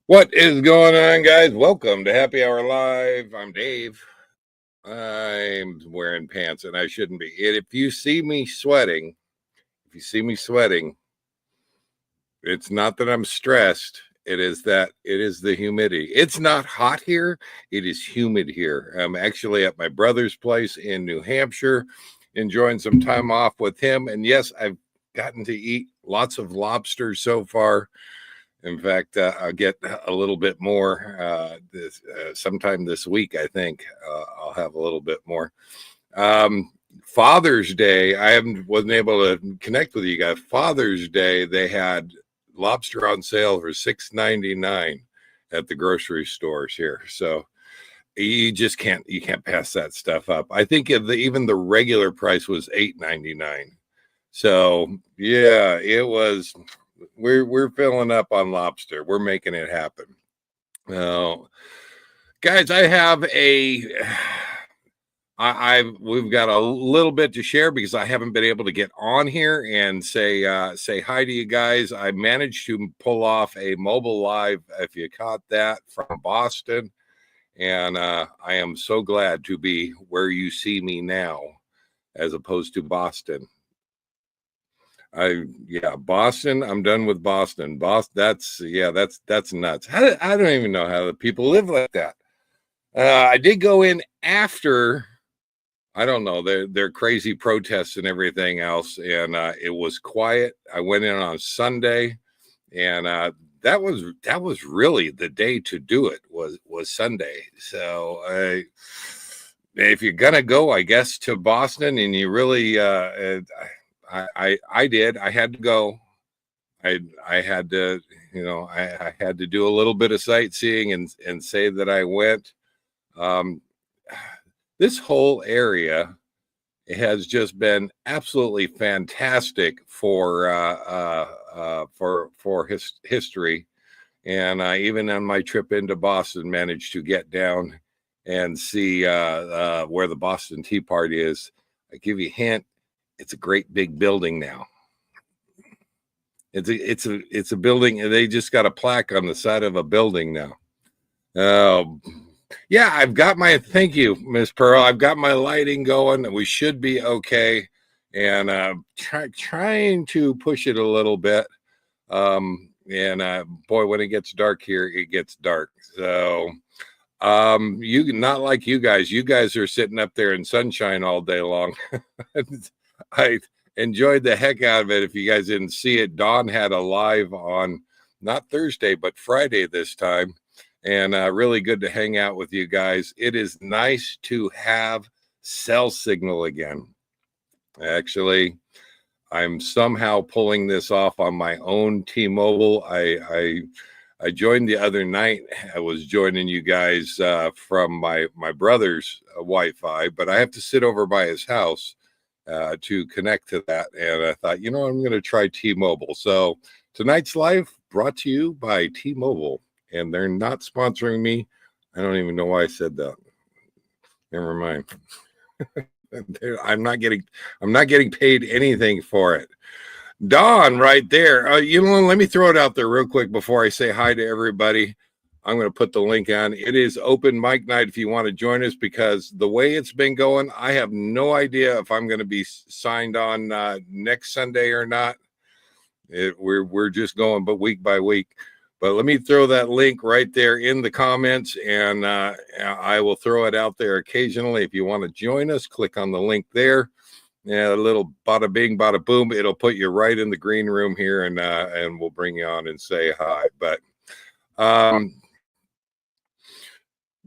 What is going on, guys? Welcome to Happy Hour Live. I'm Dave. I'm wearing pants and I shouldn't be. If you see me sweating, it's not that I'm stressed. It is the humidity. It's not hot here. It is humid here. I'm actually at my brother's place in New Hampshire, enjoying some time off with him. And yes, I've gotten to eat lots of lobster so far. In fact, I'll get a little bit more sometime this week. I think I'll have a little bit more. Father's Day, wasn't able to connect with you guys. Father's Day, they had lobster on sale for $6.99 at the grocery stores here. So you just can't pass that stuff up. I think even the regular price was $8.99. So yeah, it was. We're filling up on lobster. We're making it happen. Now, guys, we've got a little bit to share because I haven't been able to get on here and say hi to you guys. I managed to pull off a mobile live, if you caught that, from Boston, and I am so glad to be where you see me now, as opposed to Boston. Boston. I'm done with Boston. That's nuts. I don't even know how the people live like that. I did go in after, I don't know, their crazy protests and everything else, and it was quiet. I went in on Sunday, and that was really the day to do it. Was Sunday. So if you're gonna go, I guess, to Boston, and you really I did. I had to go. I had to, I had to do a little bit of sightseeing and say that I went. This whole area has just been absolutely fantastic for history, and even on my trip into Boston, managed to get down and see where the Boston Tea Party is. I give you a hint. It's a great big building now. It's a building, and they just got a plaque on the side of a building now. Yeah, I've got my, thank you, Miss Pearl. I've got my lighting going. We should be okay, and trying to push it a little bit. Boy, when it gets dark here, it gets dark. So you, not like you guys. You guys are sitting up there in sunshine all day long. I enjoyed the heck out of it. If you guys didn't see it, Dawn had a live on not Thursday, but Friday this time. And really good to hang out with you guys. It is nice to have cell signal again. Actually, I'm somehow pulling this off on my own T-Mobile. I joined the other night. I was joining you guys from my brother's Wi-Fi, but I have to sit over by his house to connect to that. And I thought, I'm going to try T-Mobile. So tonight's live brought to you by T-Mobile, and they're not sponsoring me. I don't even know why I said that. Never mind. I'm not getting paid anything for it. Dawn right there. Let me throw it out there real quick before I say hi to everybody. I'm going to put the link on. It is open mic night if you want to join us, because the way it's been going, I have no idea if I'm going to be signed on next Sunday or not. We're just going, but week by week. But let me throw that link right there in the comments, and I will throw it out there occasionally. If you want to join us, click on the link there. Yeah, a little bada bing, bada boom. It'll put you right in the green room here, and we'll bring you on and say hi. But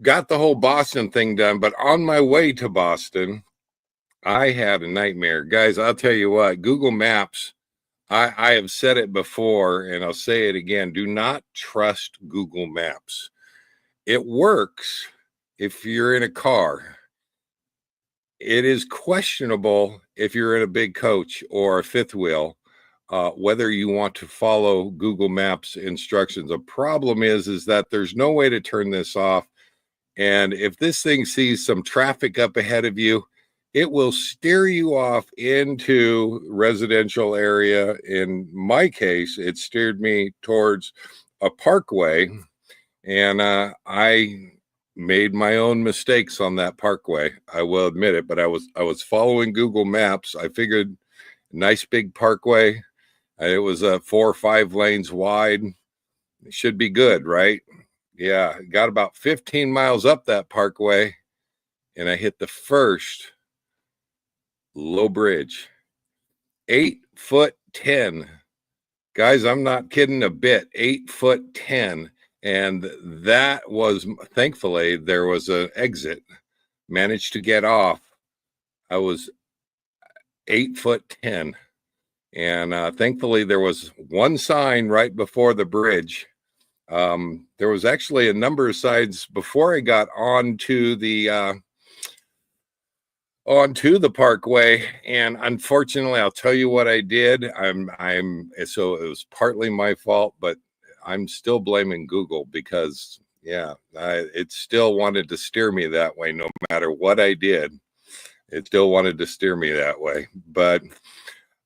got the whole Boston thing done. But on my way to Boston, I had a nightmare. Guys, I'll tell you what, Google Maps, I have said it before, and I'll say it again. Do not trust Google Maps. It works if you're in a car. It is questionable if you're in a big coach or a fifth wheel, whether you want to follow Google Maps instructions. The problem is that there's no way to turn this off. And if this thing sees some traffic up ahead of you, it will steer you off into residential area. In my case, it steered me towards a Parkway. And I made my own mistakes on that parkway. I will admit it, but I was following Google Maps. I figured nice big parkway. It was 4 or 5 lanes wide. It should be good, right? Yeah, got about 15 miles up that parkway, and I hit the first low bridge. 8'10". Guys, I'm not kidding a bit. 8'10". And that was, thankfully, there was an exit. Managed to get off. I was 8'10". And thankfully, there was one sign right before the bridge. There was actually a number of signs before I got onto the parkway, and unfortunately, I'll tell you what I did. So it was partly my fault, but I'm still blaming Google because it still wanted to steer me that way. No matter what I did, it still wanted to steer me that way. But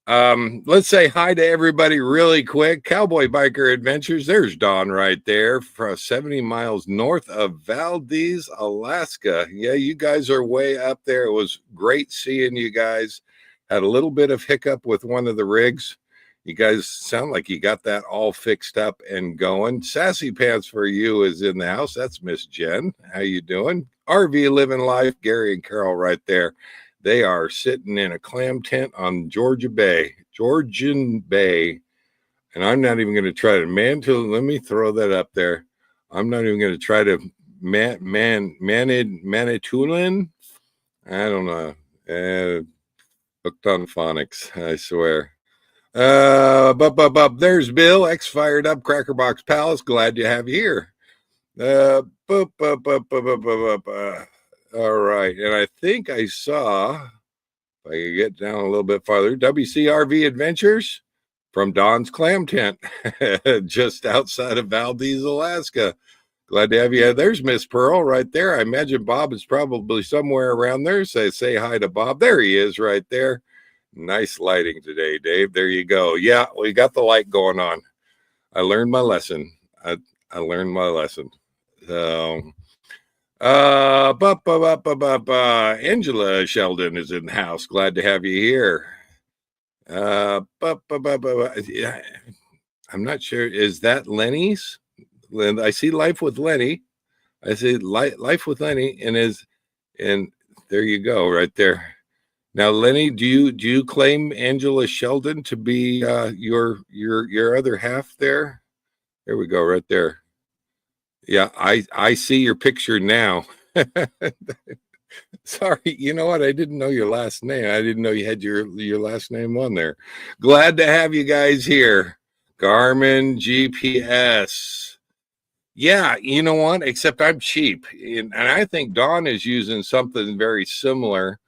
let's say hi to everybody really quick. Cowboy Biker Adventures. There's Don right there from 70 miles north of Valdez, Alaska. Yeah, you guys are way up there. It was great seeing you guys. Had a little bit of hiccup with one of the rigs. You guys sound like you got that all fixed up and going. Sassy Pants for You is in the house. That's Miss Jen. How you doing? RV Living Life. Let right there. They are sitting in a clam tent on Georgian Bay. And I'm not even going to try to let me throw that up there. I'm not even going to try to Manitoulin. I don't know. Hooked on phonics, I swear. There's Bill, X-Fired Up, Crackerbox Palace. Glad to have you here. All right, and I think I saw, if I could get down a little bit farther, WCRV Adventures from Don's Clam Tent, just outside of Valdez, Alaska. Glad to have you. There's Miss Pearl right there. I imagine Bob is probably somewhere around there. Say hi to Bob. There he is right there. Nice lighting today, Dave. There you go. Yeah, we got the light going on. I learned my lesson. I learned my lesson. So, Angela Sheldon is in the house. Glad to have you here. I'm not sure. Is that Lenny's? I see Life with Lenny. I see Life with Lenny, and there you go, right there. Now, Lenny, do you claim Angela Sheldon to be your other half there? There we go, right there. Yeah, I see your picture now. Sorry, you know what? I didn't know your last name. I didn't know you had your last name on there. Glad to have you guys here. Garmin GPS. Yeah, you know what? Except I'm cheap, and I think Don is using something very similar.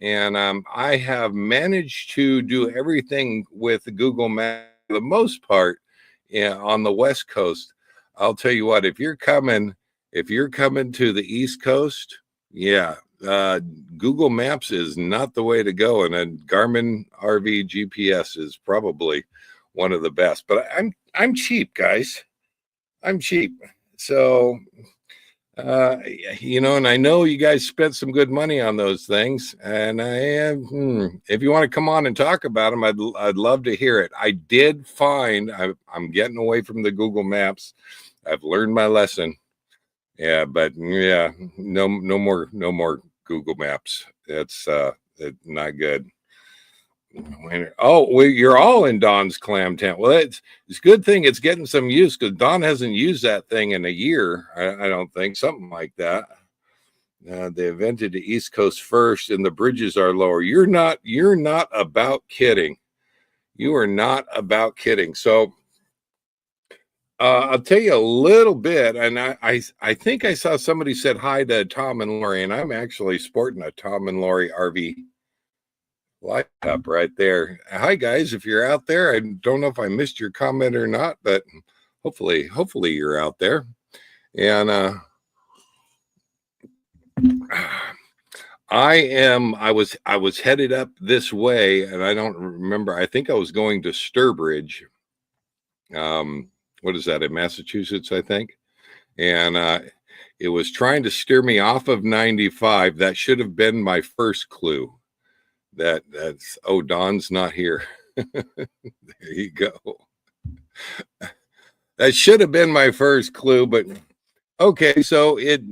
And I have managed to do everything with Google Maps for the most part on the West Coast. I'll tell you what, if you're coming to the East Coast, yeah, Google Maps is not the way to go, and a Garmin RV GPS is probably one of the best. But I'm cheap, guys. I'm cheap. So and I know you guys spent some good money on those things, and if you want to come on and talk about them, I'd love to hear it. I did find I'm getting away from the Google Maps. I've learned my lesson. Yeah, but yeah, no more Google Maps. It's not good. Oh, you're all in Don's clam tent. Well, it's a good thing it's getting some use, because Don hasn't used that thing in a year. I don't think, something like that. They invented the East Coast first, and the bridges are lower. You're not about kidding. You are not about kidding. So I'll tell you a little bit, and I think I saw somebody said hi to Tom and Lori, and I'm actually sporting a Tom and Lori RV light up right there. Hi guys, if you're out there, I don't know if I missed your comment or not, but hopefully you're out there. And I was headed up this way, and I don't remember. I think I was going to Sturbridge. What is that, in Massachusetts, I think? and it was trying to steer me off of 95. That should have been my first clue. That's oh, Don's not here. There you go. That should have been my first clue, but okay. So it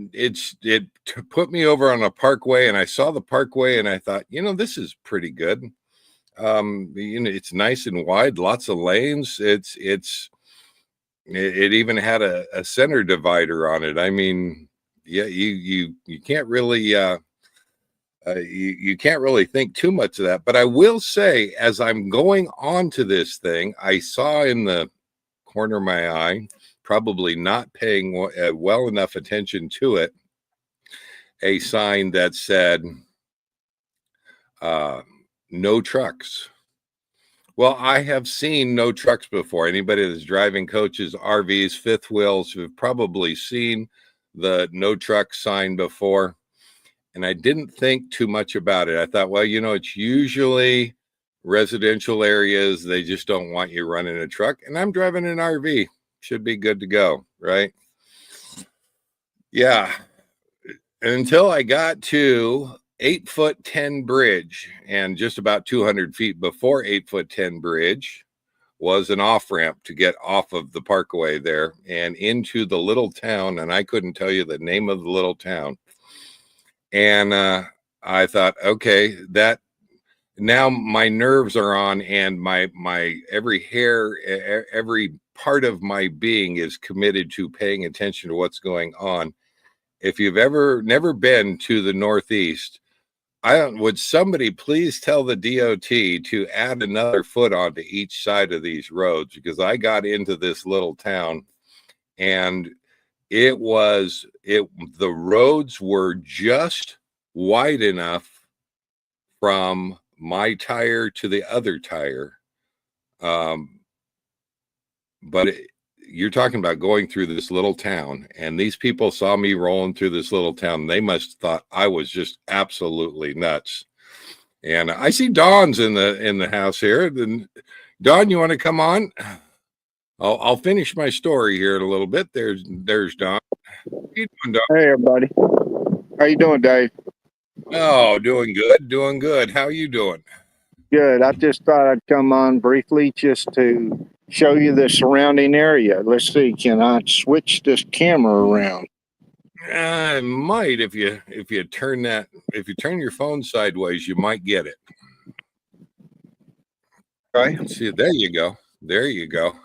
put me over on a Parkway, and I saw the Parkway, and I thought, this is pretty good. It's nice and wide, lots of lanes. It even had a center divider on it. I mean, yeah, you can't really you can't really think too much of that. But I will say, as I'm going on to this thing, I saw in the corner of my eye, probably not paying well enough attention to it, a sign that said no trucks. Well, I have seen no trucks before. Anybody that's driving coaches, RVs, fifth wheels have probably seen the no truck sign before. And I didn't think too much about it. I thought, well, it's usually residential areas. They just don't want you running a truck. And I'm driving an RV. Should be good to go, right? Yeah. Until I got to 8'10" bridge, and just about 200 feet before 8'10" bridge was an off ramp to get off of the Parkway there and into the little town. And I couldn't tell you the name of the little town. And I thought, okay, that now my nerves are on, and my every hair, every part of my being is committed to paying attention to what's going on. If you've never been to the Northeast, would somebody please tell the DOT to add another foot onto each side of these roads, because I got into this little town, and the roads were just wide enough from my tire to the other tire. But you're talking about going through this little town, and these people saw me rolling through this little town. They must have thought I was just absolutely nuts. And I see Dawn's in the house here. Then, Dawn, you want to come on? I'll finish my story here in a little bit. There's Dawn. How you doing, Dawn? Hey, everybody. How you doing, Dave? Oh, doing good. How you doing? Good. I just thought I'd come on briefly just to show you the surrounding area. Let's see. Can I switch this camera around? I might if you turn your phone sideways, you might get it. Right. See, there you go.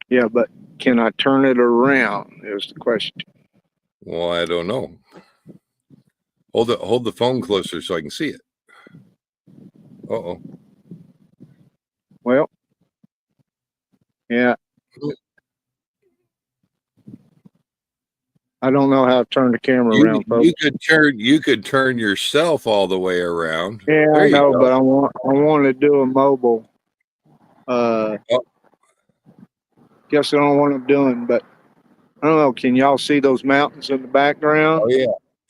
Yeah, but can I turn it around is the question. Well, I don't know. Hold the phone closer so I can see it. Uh-oh. Well, yeah. I don't know how to turn the camera around, folks. You could turn yourself all the way around. Yeah, There I you know, go. but I want to do a mobile. Guess I don't know what I'm doing, but I don't know. Can y'all see those mountains in the background? Oh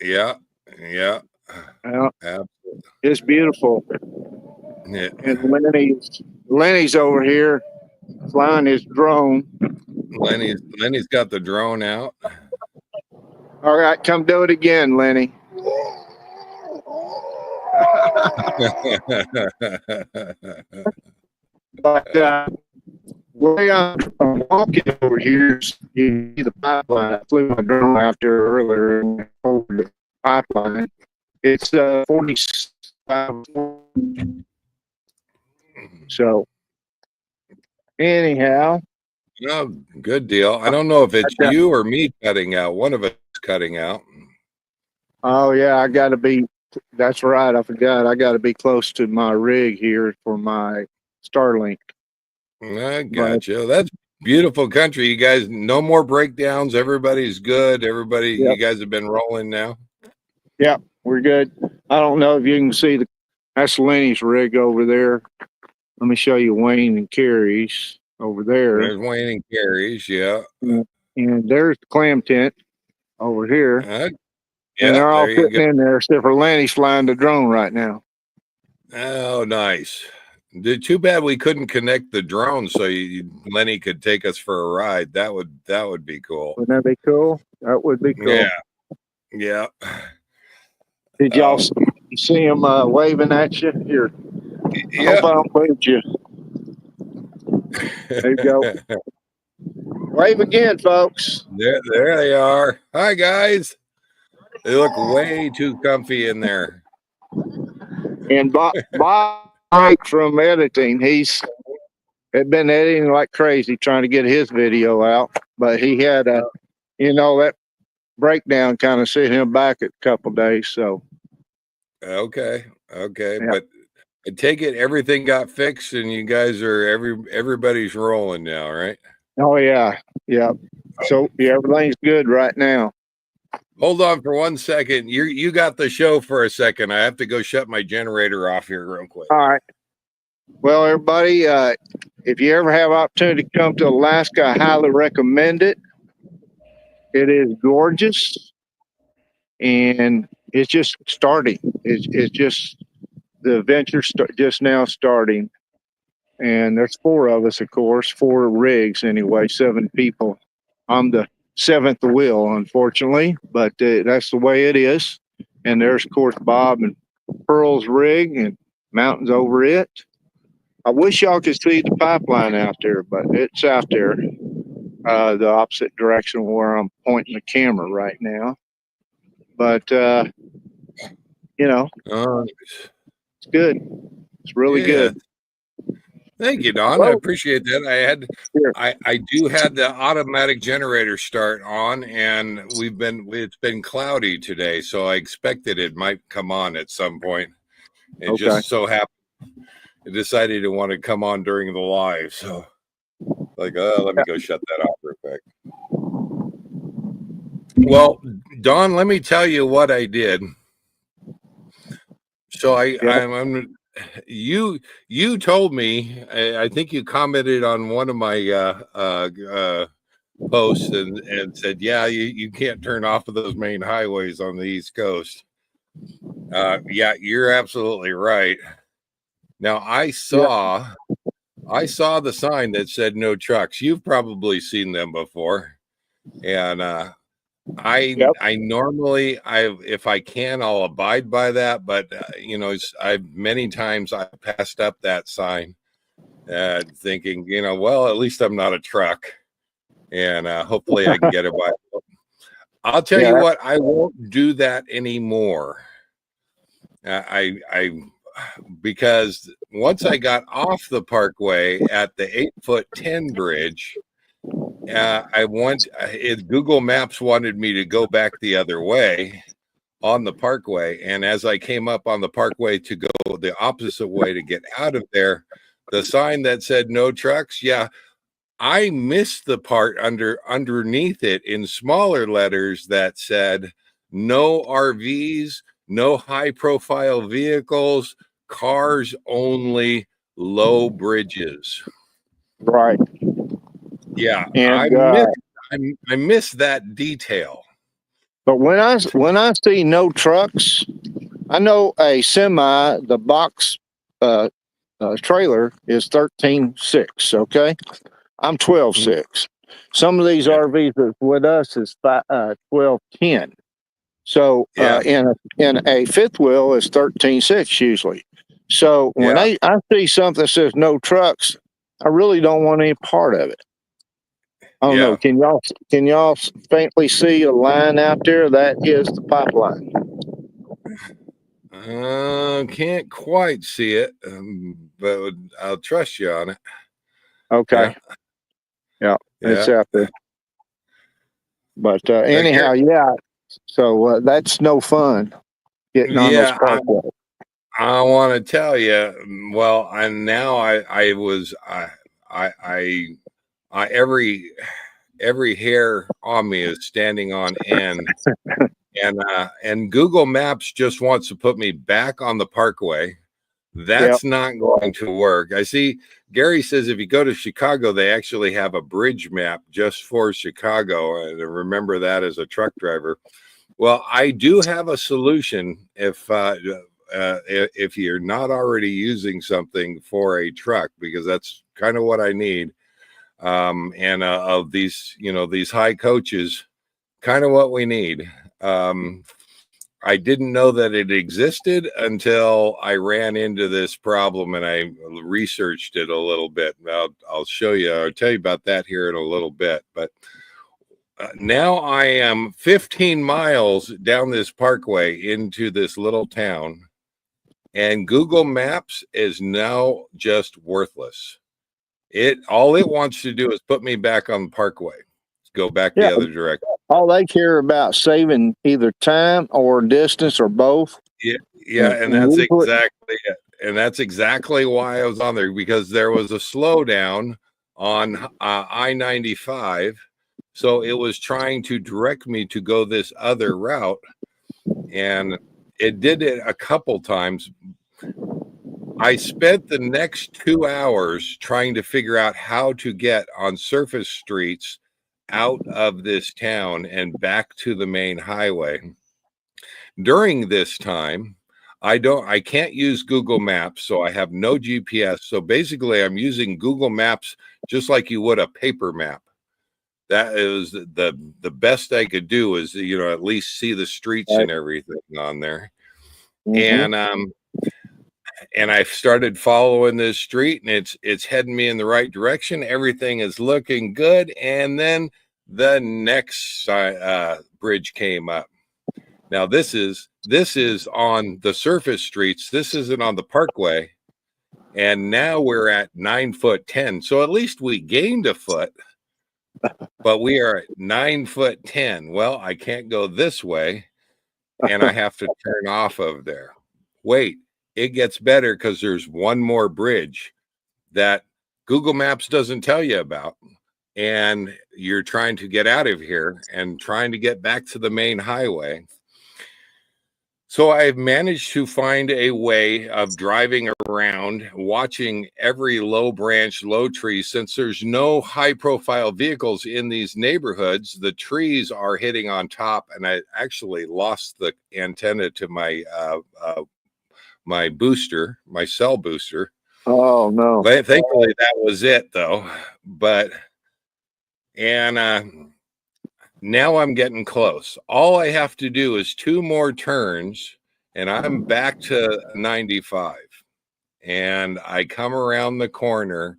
yeah. Yeah. Absolutely. It's beautiful. Yeah. And Lenny's over here flying his drone. Lenny's got the drone out. All right, come do it again, Lenny. But way I'm walking over here, you see the pipeline. I flew my drone out there earlier and over the pipeline. It's 45. So anyhow. No, good deal. I don't know if it's you or me cutting out. One of us is cutting out. Oh yeah, that's right. I forgot. I got to be close to my rig here for my Starlink. I gotcha. That's beautiful country. You guys, no more breakdowns. Everybody's good. Yep. You guys have been rolling now. Yeah, we're good. I don't know if you can see that's Lenny's rig over there. Let me show you Wayne and Carrie's over there. There's Wayne and Carrie's, yeah. And there's the clam tent over here. Yeah, and they're all sitting in there except for Lenny's flying the drone right now. Oh, nice. Too bad we couldn't connect the drone so Lenny could take us for a ride. That would be cool. Wouldn't that be cool? That would be cool. Yeah. Did y'all see him waving at you? Here, I hope I don't lose you. There you go. Wave again, folks. There they are. Hi, guys. They look way too comfy in there. And Bob Mike from editing, he's had been editing like crazy trying to get his video out, but he had that breakdown kind of set him back a couple days. So okay, yeah. But I take it everything got fixed, and you guys are everybody's rolling now, right? Oh yeah. So yeah, everything's good right now. Hold on for 1 second. You got the show for a second. I have to go shut my generator off here real quick. All right. Well, everybody, if you ever have opportunity to come to Alaska, I highly recommend it. It is gorgeous, and it's just starting. It's just the adventure just now starting, and there's 4 of us, of course, 4 rigs anyway, 7 people. I'm the 7th wheel, unfortunately, but that's the way it is. And there's, of course, Bob and Pearl's rig and mountains over it. I wish y'all could see the pipeline out there, but it's out there, the opposite direction where I'm pointing the camera right now. But, it's good. It's really good. Thank you, Don. I appreciate that. I do had the automatic generator start on, and it's been cloudy today, so I expected it might come on at some point. It just so happened it decided to want to come on during the live, so let me go shut that off real quick. Well, Don, let me tell you what I did. So you told me, I think you commented on one of my posts and said, yeah, you can't turn off of those main highways on the East Coast. Yeah, you're absolutely right. Now I saw the sign that said no trucks. You've probably seen them before. And I normally, if I can, I'll abide by that. But many times I passed up that sign, thinking, well, at least I'm not a truck, and hopefully I can get it by. I'll tell you what, I won't do that anymore. Because once I got off the Parkway at the 8'10" bridge. Google Maps wanted me to go back the other way on the Parkway. And as I came up on the Parkway to go the opposite way to get out of there, the sign that said no trucks. Yeah, I missed the part underneath it in smaller letters that said no RVs, no high profile vehicles, cars only, low bridges. Right. Yeah, and I missed that detail. But when I see no trucks, I know a semi, the box trailer is 13.6. Okay, I'm 12.6. Some of these RVs that with us is 12.10. So in a fifth wheel is 13.6 usually. So when I see something that says no trucks, I really don't want any part of it. I don't know. Can y'all faintly see a line out there? That is the pipeline. Can't quite see it, but I'll trust you on it. Okay. Yeah, it's out there. But anyhow, so that's no fun getting on those parkways. I want to tell you. Well, and now every hair on me is standing on end, and Google Maps just wants to put me back on the Parkway. That's not going to work. I see Gary says if you go to Chicago, they actually have a bridge map just for Chicago. And remember that as a truck driver. Well, I do have a solution. If if you're not already using something for a truck, because that's kind of what I need. And of these, these high coaches, kind of what we need. I didn't know that it existed until I ran into this problem and I researched it a little bit. I'll show you, I'll tell you about that here in a little bit. But now I am 15 miles down this parkway into this little town, and Google Maps is now just worthless. All it wants to do is put me back on the parkway, go back the other direction. All they care about saving either time or distance or both. Yeah, and that's exactly it. And that's exactly why I was on there, because there was a slowdown on I-95. So it was trying to direct me to go this other route. And it did it a couple times. I spent the next 2 hours trying to figure out how to get on surface streets out of this town and back to the main highway. During this time, I can't use Google Maps, so I have no GPS. So basically I'm using Google Maps just like you would a paper map. That is the best I could do, is, at least see the streets and everything on there. And I started following this street, and it's heading me in the right direction. Everything is looking good. And then the next bridge came up. Now this is on the surface streets. This isn't on the parkway. And now we're at 9'10". So at least we gained a foot, but we are at 9'10". Well, I can't go this way, and I have to turn off of there. Wait, it gets better, because there's one more bridge that Google Maps doesn't tell you about. And you're trying to get out of here and trying to get back to the main highway. So I've managed to find a way of driving around, watching every low branch, low tree. Since there's no high profile vehicles in these neighborhoods, the trees are hitting on top. And I actually lost the antenna to my my booster, my cell booster. Oh no! But thankfully that was it, though. Now I'm getting close. All I have to do is 2 more turns, and I'm back to 95. And I come around the corner,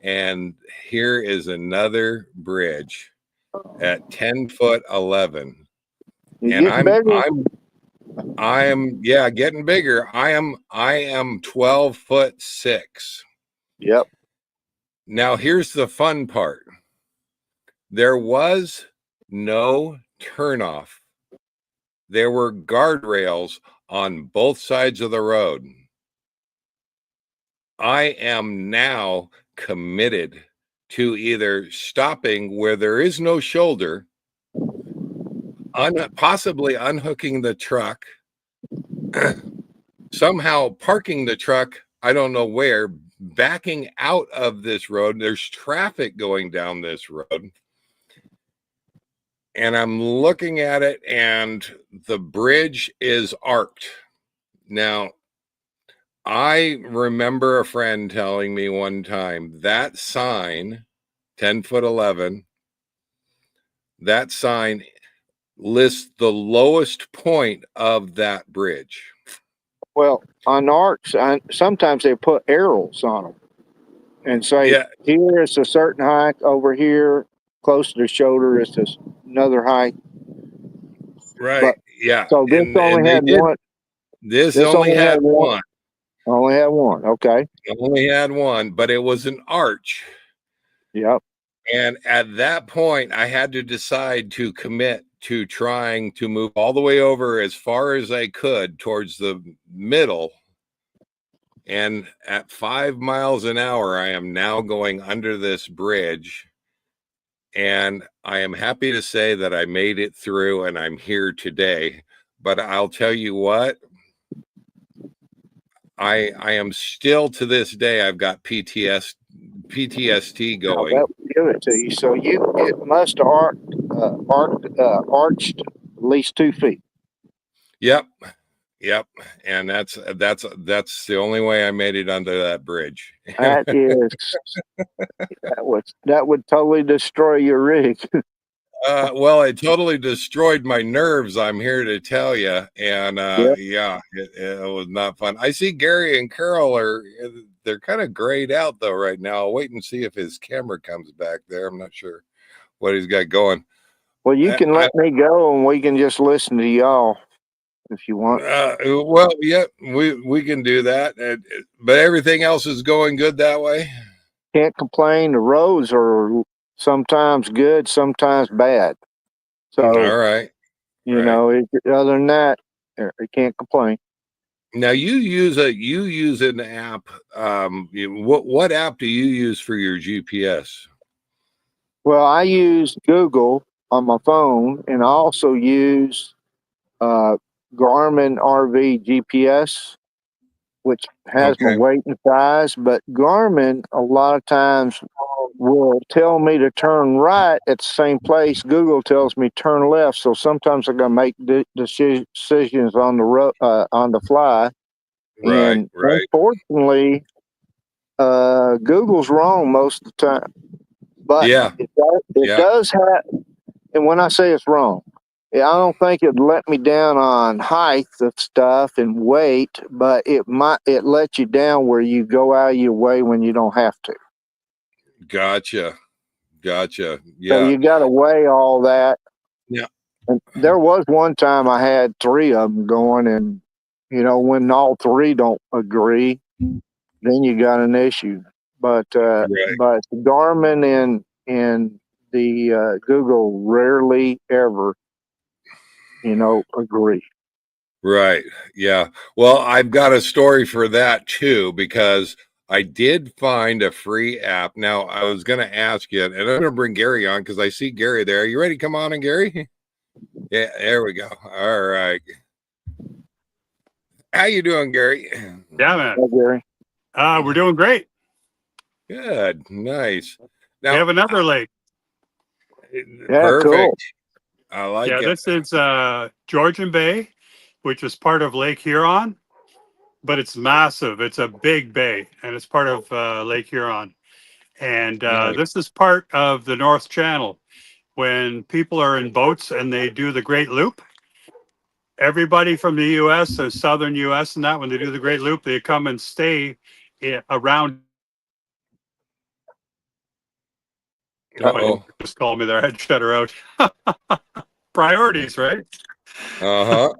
and here is another bridge at 10'11". And I am getting bigger. I am 12'6". Yep. Now here's the fun part. There was no turnoff. There were guardrails on both sides of the road. I am now committed to either stopping where there is no shoulder, possibly unhooking the truck, somehow parking the truck, I don't know where, backing out of this road. There's traffic going down this road. And I'm looking at it, and the bridge is arced. Now, I remember a friend telling me one time that sign, 10'11", that sign lists the lowest point of that bridge. Well, on arcs, sometimes they put arrows on them and say, here is a certain height, over here, close to the shoulder, is another height. Right. But, yeah. So this only had one. This only had one. Only had one. Okay. It only had one, but it was an arch. Yep. And at that point, I had to decide to commit to trying to move all the way over as far as I could towards the middle. And at 5 miles an hour, I am now going under this bridge. And I am happy to say that I made it through, and I'm here today. But I'll tell you what, I am still, to this day, I've got PTSD going. That would give it to you. So it must have arched at least 2 feet. Yep. Yep, and that's the only way I made it onto that bridge. That is that would totally destroy your rig. Well, it totally destroyed my nerves, I'm here to tell you. And Yep. yeah, it was not fun. I see Gary and Carol they're kind of grayed out though right now. I'll wait and see if his camera comes back there. I'm not sure what he's got going. Well, you can let me go and we can just listen to y'all if you want. Well, yeah, we can do that. But everything else is going good that way. Can't complain. The roads are sometimes good, sometimes bad. So, All right. you know, other than that, I can't complain. Now you use an app. What app do you use for your GPS? Well, I use Google on my phone, and I also use uh, Garmin RV GPS, which has my Okay. weight and size. But Garmin, a lot of times, will tell me to turn right at the same place. Google tells me turn left. So sometimes I got to make decisions on the fly. Right. And Right. unfortunately, Google's wrong most of the time. But Yeah. it does have, and when I say it's wrong, I don't think it'd let me down on height of stuff and weight, but it lets you down where you go out of your way when you don't have to. Gotcha. So Yeah. you got to weigh all that. Yeah. And there was one time I had three of them going, and when all three don't agree, then you got an issue. But Right. Garmin and the Google rarely ever agree. Right. Yeah. Well, I've got a story for that too, because I did find a free app. Now, I was going to ask you, and I'm going to bring Gary on because I see Gary there. Are you ready to come on and Gary? Yeah, there we go. All right. How you doing, Gary? Yeah, man. Hey, Gary. We're doing great. Good. Nice. Now, We have another lake. Yeah, perfect. cool. I like Yeah, it. this is Georgian Bay, which is part of Lake Huron, but it's massive. It's a big bay, and it's part of Lake Huron. And Nice. this is part of the North Channel. When people are in boats and they do the Great Loop, everybody from the U.S., so southern U.S. and that, when they do the Great Loop, they come and stay around. Uh-oh. Just called me there. I had to shut her out. Priorities, right? Uh-huh.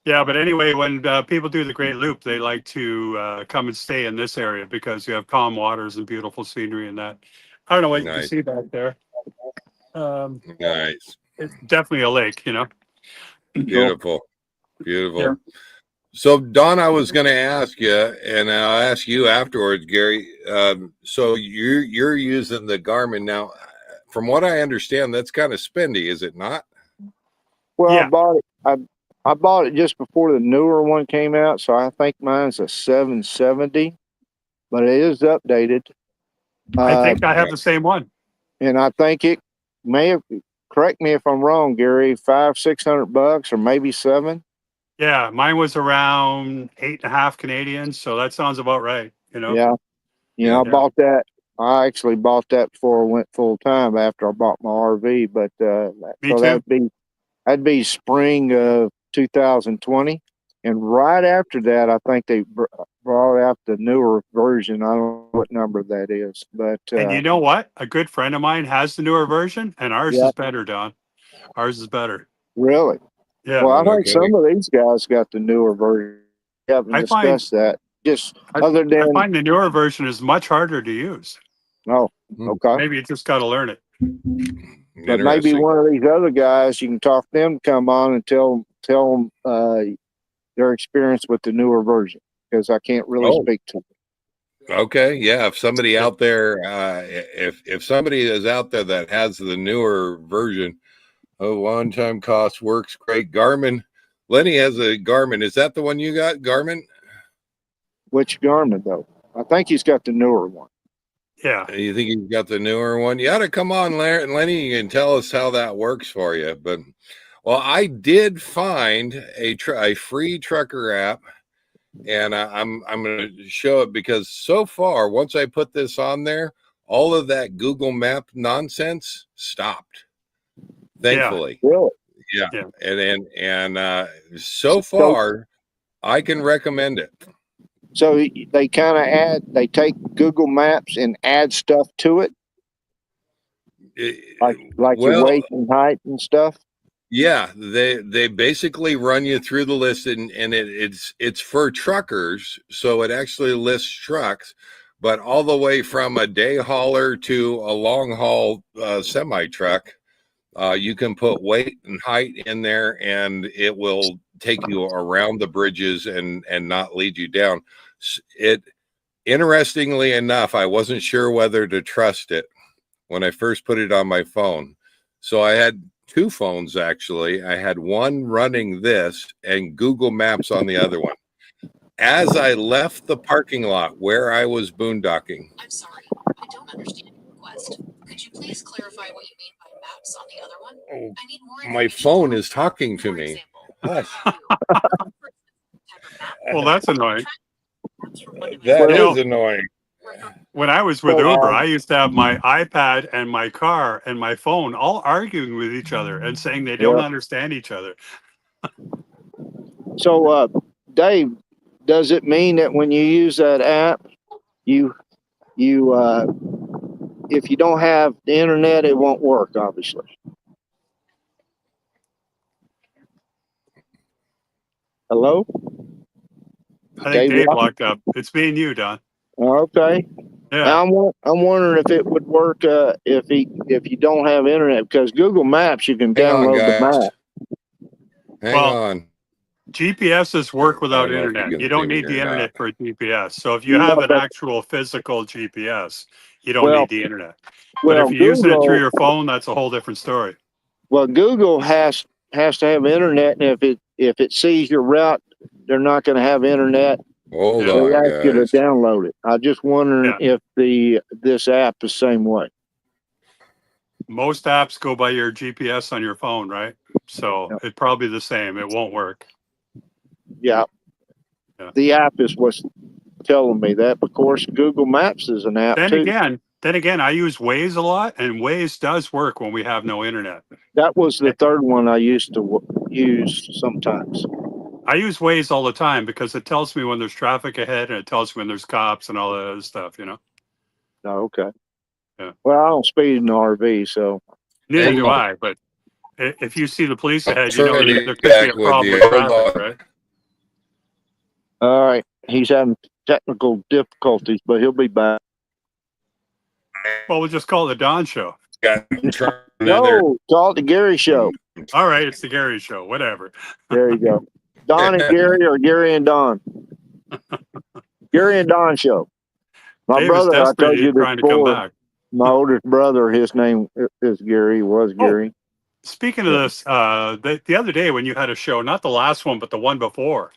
Yeah, but anyway, when people do the Great Loop, they like to come and stay in this area because you have calm waters and beautiful scenery and that. I don't know what you can Nice. see back there. Nice. It's definitely a lake, Beautiful. Beautiful. Yeah. So, Don, I was going to ask you, and I'll ask you afterwards, Gary. So you're using the Garmin now. From what I understand, that's kind of spendy, is it not? Well, Yeah. I bought it just before the newer one came out, so I think mine's a 770, but it is updated. I think I have the same one. And I think it may have. Correct me if I'm wrong, Gary. $500-600, or maybe $7. Yeah, mine was around 8.5 Canadian, so that sounds about right. Yeah, Yeah. I bought that. I actually bought that before I went full time after I bought my RV. But Me so too. that'd be spring of 2020, and right after that, I think they brought out the newer version. I don't know what number that is, but And you know what? A good friend of mine has the newer version, and ours yeah, is better, Don. Ours is better. really. Yeah. Well, I No think some kidding. of these guys got the newer version. We haven't I find discussed that. Just I, other I than find the newer version is much harder to use. oh, okay. Maybe you just got to learn it. But maybe Interesting. one of these other guys, you can talk them to come on and tell them their experience with the newer version, because I can't really Oh, speak to them. okay. Yeah. If somebody out there, if somebody is out there that has the newer version, one-time cost works great. Garmin. Lenny has a Garmin. Is that the one you got, Garmin? Which Garmin though? I think he's got the newer one. Yeah. You think he's got the newer one? You ought to come on, Lenny. You can tell us how that works for you. But Well, I did find a free trucker app, and I'm going to show it because so far, once I put this on there, all of that Google Map nonsense stopped. Thankfully, Really? yeah. Yeah. And so far, I can recommend it. So they kind of they take Google Maps and add stuff to it, like your Well, weight and height and stuff. yeah, they basically run you through the list, and it's for truckers, so it actually lists trucks, but all the way from a day hauler to a long haul semi truck, you can put weight and height in there, and it will take you around the bridges and not lead you down. It Interestingly enough, I wasn't sure whether to trust it when I first put it on my phone, so I had two phones actually. I had one running this and Google Maps on the other one. As I left the parking lot where I was boondocking. I'm sorry, I don't understand your request. Could you please clarify what you mean by maps on the other one? Oh, I need more my information. phone is talking to For me. example, Well, that's annoying. That You know, is annoying. When I was with So, Uber, I used to have my iPad and my car and my phone all arguing with each other and saying they don't Yeah. understand each other. So, Dave, does it mean that when you use that app, you if you don't have the internet, it won't work, obviously. Hello? I think Dave Lock- locked up. It's me and you, Don. Okay. Yeah. I'm wondering if it would work if you don't have internet, because Google Maps you can Hang on, download the guys. map. Hang Well, on. GPSs work without I don't know if you internet. can You see don't me need or the not. internet for a GPS. So if you Yeah, have an but- actual physical GPS, you don't Well- need the internet. But if you're using it through your phone, that's a whole different story. Well, Google has to have internet, and if it sees your route, they're not going to have internet. Hold Yeah. on, They ask you to guys. download it. I just wondering if this app is the same way. Most apps go by your GPS on your phone, right? So Yeah. it's probably the same. It won't work. Yeah. Yeah. The app is what's telling me that. Of course, Google Maps is an app Then too. again, I use Waze a lot, and Waze does work when we have no internet. That was the third one I used to use sometimes. I use Waze all the time because it tells me when there's traffic ahead, and it tells me when there's cops and all that other stuff. You know. Oh, okay. Yeah. Well, I don't speed in the RV, so Neither Hang do on. I. But if you see the police I'll ahead, try to there be could be back a with problem you. with Hold traffic, on. right? all right. He's having technical difficulties, but he'll be back. Well, we'll just call it the Don Show. Got try another. No, call it the Gary Show. All right, it's the Gary Show. Whatever. There you go. Don and Gary, or Gary and Don. Gary and Don Show. My Dave is brother, I told desperately you this trying to come before. back. My oldest brother, his name is Gary. Was Gary. Speaking of this, the other day when you had a show, not the last one, but the one before,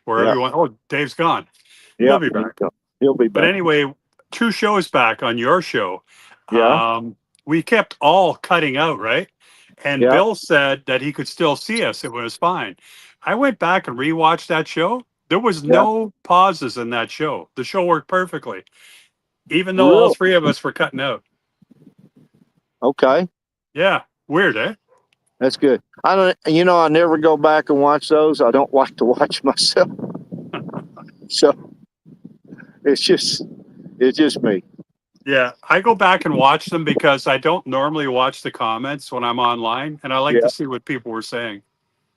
where Yeah. everyone, oh, Dave's gone. Yeah, He'll be back. He'll be But back. anyway, 2 shows back on your show. Yeah. We kept all cutting out, right? And Yeah. Bill said that he could still see us. It was fine. I went back and rewatched that show. There was no pauses in that show. The show worked perfectly, even though all Really? 3 of us were cutting out. Okay. Yeah, weird, eh? That's good. I don't. I never go back and watch those. I don't like to watch myself. So it's just me. Yeah, I go back and watch them because I don't normally watch the comments when I'm online, and I like Yeah. to see what people were saying.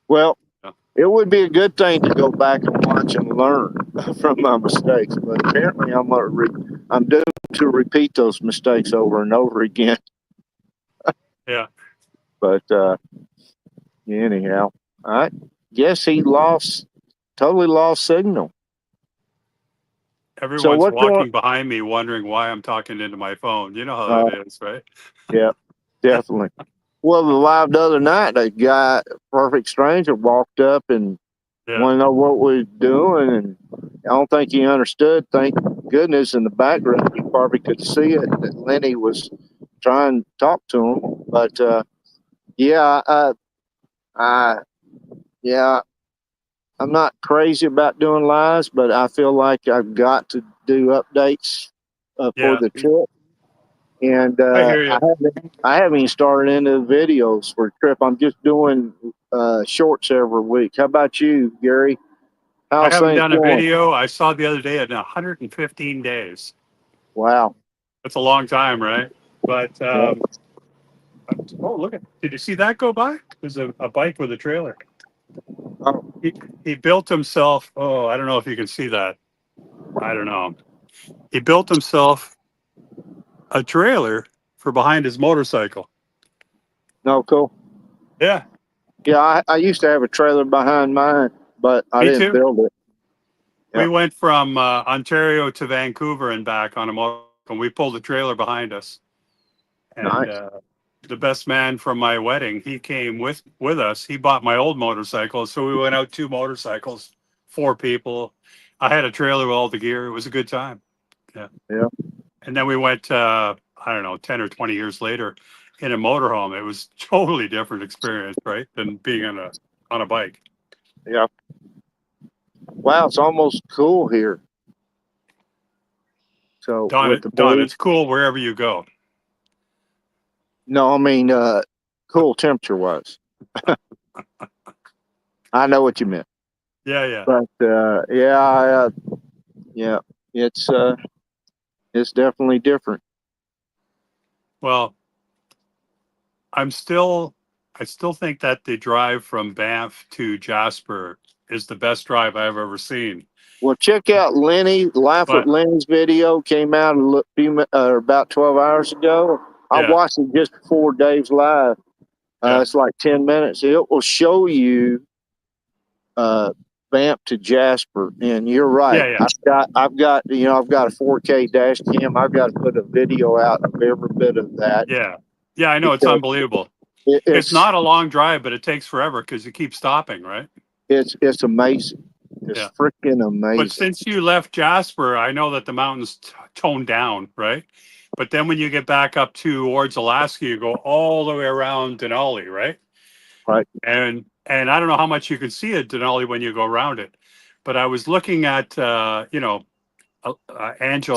Well, Yeah. it would be a good thing to go back and watch and learn from my mistakes, but apparently I'm doomed to repeat those mistakes over and over again. Yeah. But anyhow, I guess he totally lost signal. Everyone's what's walking going- behind me wondering why I'm talking into my phone. You know how that is, right? Yeah, definitely. Well, the live the other night, a guy, perfect stranger, walked up and Yeah. wanted to know what we were doing, and I don't think he understood. Thank goodness in the background you probably could see it that Lenny was trying to talk to him. But yeah, Yeah, I'm not crazy about doing lives, but I feel like I've got to do updates for Yeah, the trip. And I hear you. I haven't even started into the videos for the trip. I'm just doing shorts every week. How about you, Gary? I How's haven't things done a going? video. I saw the other day at 115 days. Wow. That's a long time, right? But Yeah. oh, look at! Did you see that go by? There's a bike with a trailer. Oh, He built himself. Oh, I don't know if you can see that. I don't know. He built himself a trailer for behind his motorcycle. no, cool. Yeah, Yeah, I used to have a trailer behind mine, but I me didn't too. build it. We Yeah. went from Ontario to Vancouver and back on a motorcycle. And we pulled the trailer behind us. And Nice. the best man from my wedding, he came with us. He bought my old motorcycle, so we went out 2 motorcycles, 4 people. I had a trailer with all the gear. It was a good time. Yeah. Yeah. And then we went, I don't know, 10 or 20 years later in a motorhome. It was totally different experience, right? Than being on a bike. Yeah. Wow, it's almost cool here. So with the Don, breeze. it's cool wherever you go. No, I mean cool temperature wise. I know what you meant. Yeah, yeah. But yeah, it's definitely different. Well, I still think that the drive from Banff to Jasper is the best drive I've ever seen. Well, check out Lenny. Laugh with But Lenny's video came out about 12 hours ago. I yeah, watched it just before Dave's live. yeah, It's like 10 minutes. It will show you Banff to Jasper, and you're right. yeah, yeah, I've got I've got a 4K dash cam. I've got to put a video out of every bit of that yeah, yeah. I know it's because unbelievable. it, It's it's not a long drive, but it takes forever because you keep stopping, right? it's amazing. It's Yeah. freaking But amazing. since you left Jasper, I know that the mountains toned down, right? But then when you get back up towards Alaska, you go all the way around Denali, right? Right. And I don't know how much you can see at Denali when you go around it, but I was looking at Angela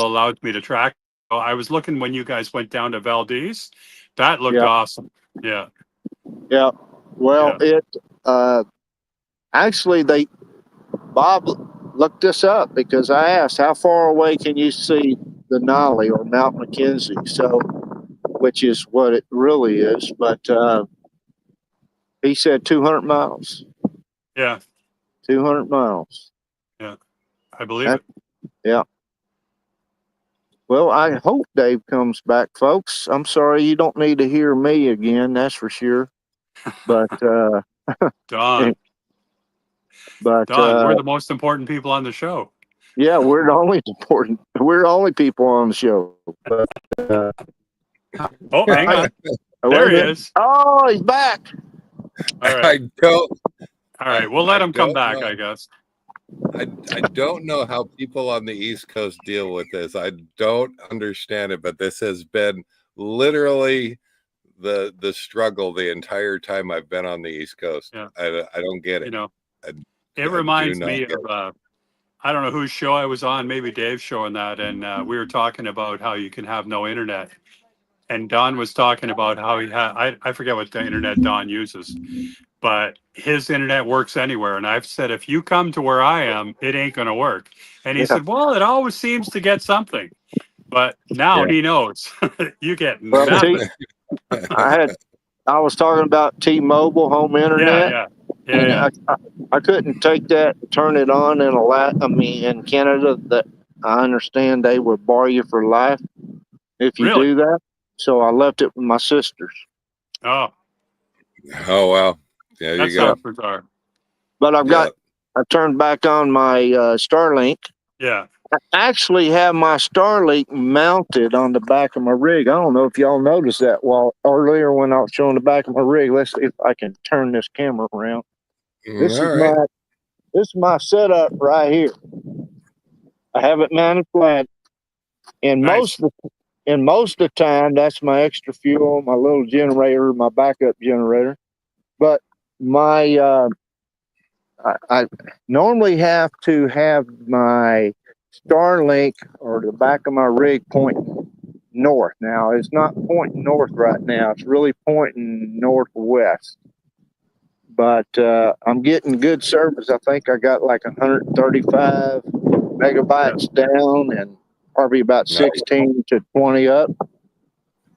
allowed me to track. So I was looking when you guys went down to Valdez. That looked Yeah. awesome. Yeah, Yeah. Well, yeah, it actually Bob looked this up because I asked how far away can you see the Denali or Mount McKenzie, so which is what it really is, but he said 200 miles. yeah, 200 miles. yeah. I believe That, it. yeah. Well, I hope Dave comes back, folks. I'm sorry you don't need to hear me again, that's for sure. But Don, but Don, we're the most important people on the show. yeah, we're the only important. We're the only people on the show. But Oh, hang on. wait There a he minute. is. Oh, he's back. All right. I don't. All right. We'll let I him come don't back, know. I guess. I don't know how people on the East Coast deal with this. I don't understand it, but this has been literally the struggle the entire time I've been on the East Coast. Yeah. I don't get You it. know, I, it I do reminds not me get of, I don't know whose show I was on, maybe Dave's show on that. And we were talking about how you can have no internet. And Don was talking about how he had, I forget what the internet Don uses, but his internet works anywhere. And I've said, if you come to where I am, it ain't going to work. And he Yeah. said, well, it always seems to get something. But now Yeah. he knows you get Well, nothing. I was talking about T-Mobile home Yeah, internet, yeah, yeah, and yeah. I couldn't take that, turn it on in Canada. That I understand they would bar you for life if you Really? do that. So I left it with my sisters. Oh, Oh well, there that you go. sounds bizarre. But Yeah. I turned back on my Starlink. Yeah. I actually have my Starlink mounted on the back of my rig. I don't know if y'all noticed that while earlier when I was showing the back of my rig. Let's see if I can turn this camera around. This All is right. my setup right here. I have it mounted flat, and Nice. most of the time that's my extra fuel, my little generator, my backup generator. But my I normally have to have my Starlink or the back of my rig pointing north. Now it's not pointing north right now. It's really pointing northwest. But I'm getting good service. I think I got like 135 megabytes down and probably about Nice. 16 to 20 up.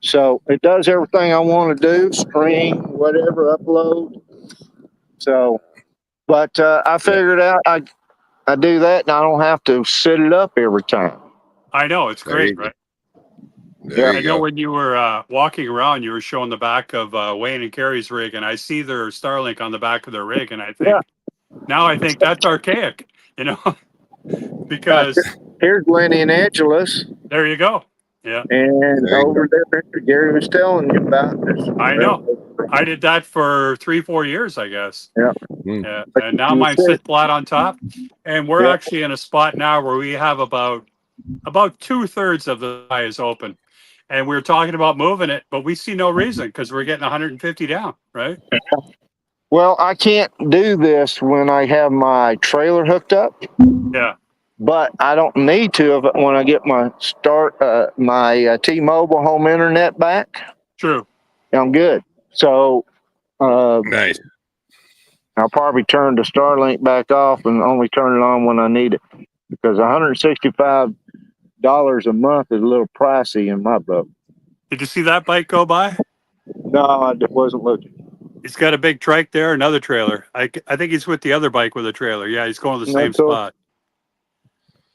So it does everything I want to do, stream, whatever, upload. So, but I figured out I do that and I don't have to set it up every time. I know, it's There you great, go. right? There I you know go. when you were walking around, you were showing the back of Wayne and Carrie's rig, and I see their Starlink on the back of their rig, and I think, now I think that's archaic, you know, because Here's Lenny and Angela's, there you go. Yeah, and There you over there, Mr. Gary was telling you about this. I know. I did that for 3-4 years, I guess. Yeah. Hmm. Yeah, Like and now you mine said. sits flat on top, and we're Yeah. actually in a spot now where we have about 2/3 of the eye is open, and we're talking about moving it, but we see no reason because we're getting 150 down, right? Well, I can't do this when I have my trailer hooked up, Yeah, but I don't need to when I get my T-Mobile home internet back. true. I'm good. So Nice. I'll probably turn the Starlink back off and only turn it on when I need it, because $165 a month is a little pricey in my book. Did you see that bike go by? No, I wasn't looking. He's got a big trike there, another trailer. I think he's with the other bike with a trailer. Yeah, he's going to the same That's cool. spot.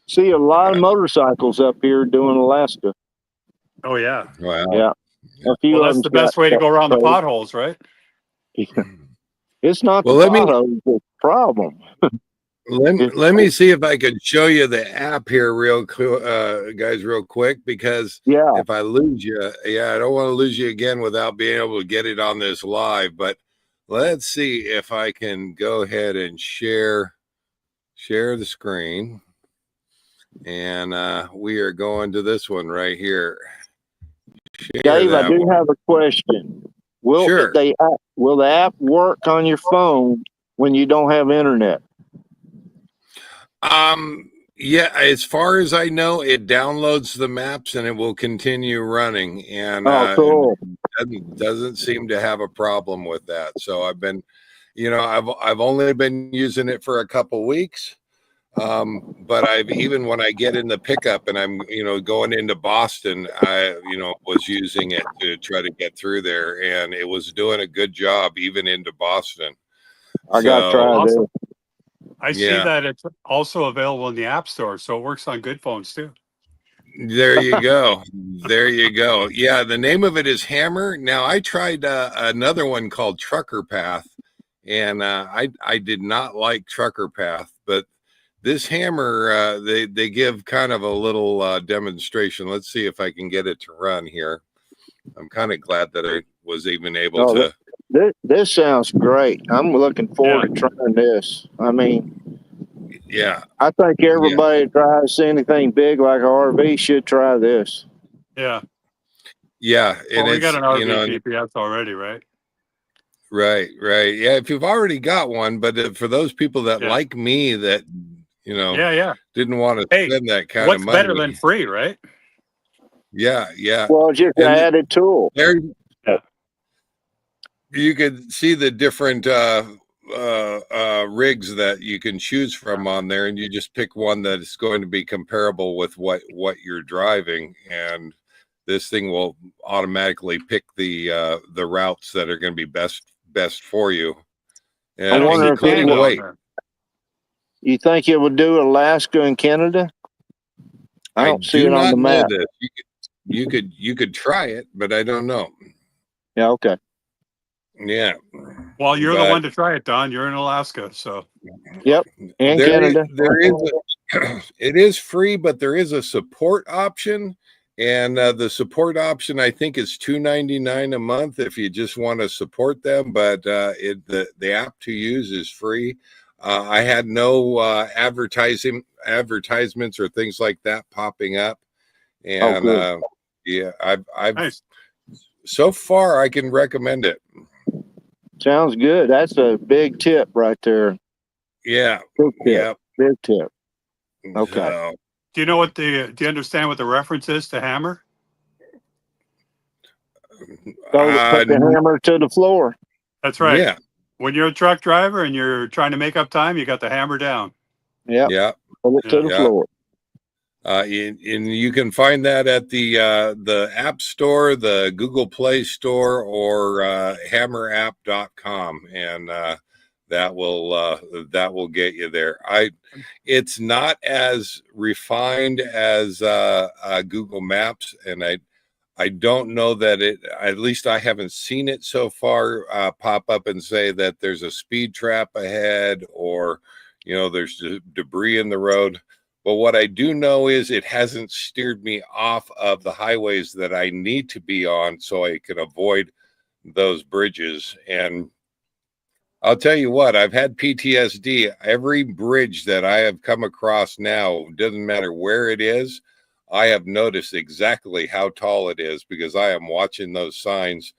See a lot of motorcycles up here doing Alaska. Oh yeah. Wow. Yeah. A few Well, of that's them's the best way to go around the got- potholes, right? It's not Well, the let me potholes, the problem. let me see if I can show you the app here, guys, real quick, because Yeah. if I lose you, I don't want to lose you again without being able to get it on this live. But let's see if I can go ahead and share the screen, and we are going to this one right here. Share Dave, I that do one. have a question. Will Sure. will the app work on your phone when you don't have internet? Yeah, as far as I know, it downloads the maps and it will continue running, and Oh, cool. doesn't seem to have a problem with that. So I've been, I've only been using it for a couple weeks, but even when I get in the pickup and I'm going into Boston, I was using it to try to get through there, and it was doing a good job even into Boston. I got to try this. I see that it's also available in the App Store, so it works on good phones too. There you go. There you go. Yeah, the name of it is Hammer. Now, I tried another one called Trucker Path, and I did not like Trucker Path, but this Hammer, they give kind of a little demonstration. Let's see if I can get it to run here. I'm kind of glad that I was even able to. This sounds great. I'm looking forward to trying this. I mean, yeah, I think everybody that tries anything big like an RV should try this. Yeah. Yeah, and we got an RV it's GPS already, right? Right. Yeah, if you've already got one, but for those people that like me that didn't want to spend that kind of what's money. better than free, right? Yeah. Well, it's just an added tool. There, you could see the different rigs that you can choose from on there, and you just pick one that is going to be comparable with what you're driving, and this thing will automatically pick the routes that are going to be best for you. And I wonder if including weight. You think it would do Alaska and Canada? I don't see it on the map. This. You could try it, but I don't know. Yeah. Okay. Yeah. Well, you're the one to try it, Don. You're in Alaska, so. Yep. And Canada. It is free, but there is a support option, and the support option I think is $2.99 a month if you just want to support them. But the app to use is free. I had no advertisements or things like that popping up, and I've nice. So far I can recommend it. Sounds good. That's a big tip right there. Yeah. Big tip. Yeah. Big tip. Okay. So, Do you understand what the reference is to hammer? So put the hammer to the floor. That's right. Yeah. When you're a truck driver and you're trying to make up time, you got the hammer down. Yep. Yeah. Put it to the Yeah. floor. And you can find that at the App Store, the Google Play Store, or hammerapp.com, and that will get you there. It's not as refined as Google Maps, and I don't know that at least I haven't seen it so far pop up and say that there's a speed trap ahead, or there's debris in the road. But what I do know is it hasn't steered me off of the highways that I need to be on so I can avoid those bridges. And I'll tell you what, I've had PTSD. Every bridge that I have come across now, doesn't matter where it is, I have noticed exactly how tall it is because I am watching those signs.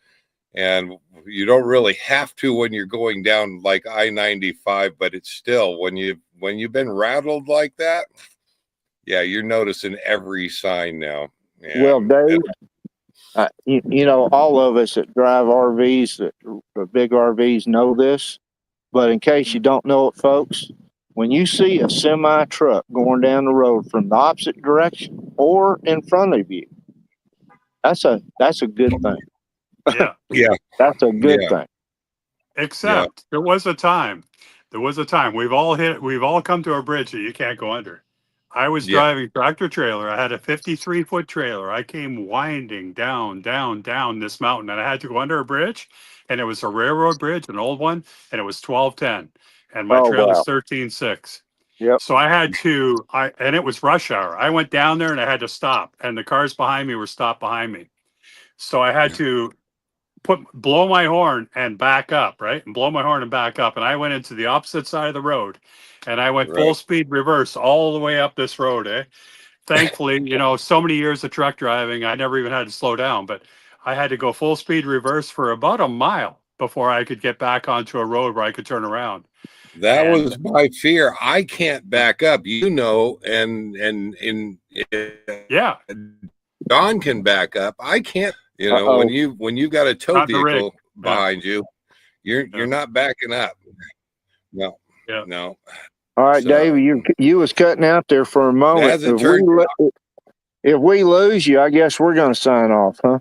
And you don't really have to when you're going down like I-95, but it's still when you've been rattled like that, yeah, you're noticing every sign now. And Well, Dave, all of us that drive RVs, the big RVs, know this. But in case you don't know it, folks, when you see a semi truck going down the road from the opposite direction or in front of you, that's a good thing. Yeah. yeah, That's a good thing. Except there was a time. We've all come to a bridge that you can't go under. I was driving tractor trailer. I had a 53-foot trailer. I came winding down this mountain, and I had to go under a bridge, and it was a railroad bridge, an old one, and it was 1210, and my trailer's 13.6. Yep. So I had to, and it was rush hour. I went down there and I had to stop, and the cars behind me were stopped behind me. So I had to blow my horn and back up, right? And blow my horn and back up. And I went into the opposite side of the road, and I went full speed reverse all the way up this road, eh? Thankfully, so many years of truck driving, I never even had to slow down, but I had to go full speed reverse for about a mile before I could get back onto a road where I could turn around. That was my fear. I can't back up, and yeah, Don can back up. I can't. When you've got a tow vehicle behind you, you're not backing up. No. Yeah. No. All right, Dave, you was cutting out there for a moment. If we lose you, I guess we're going to sign off, huh?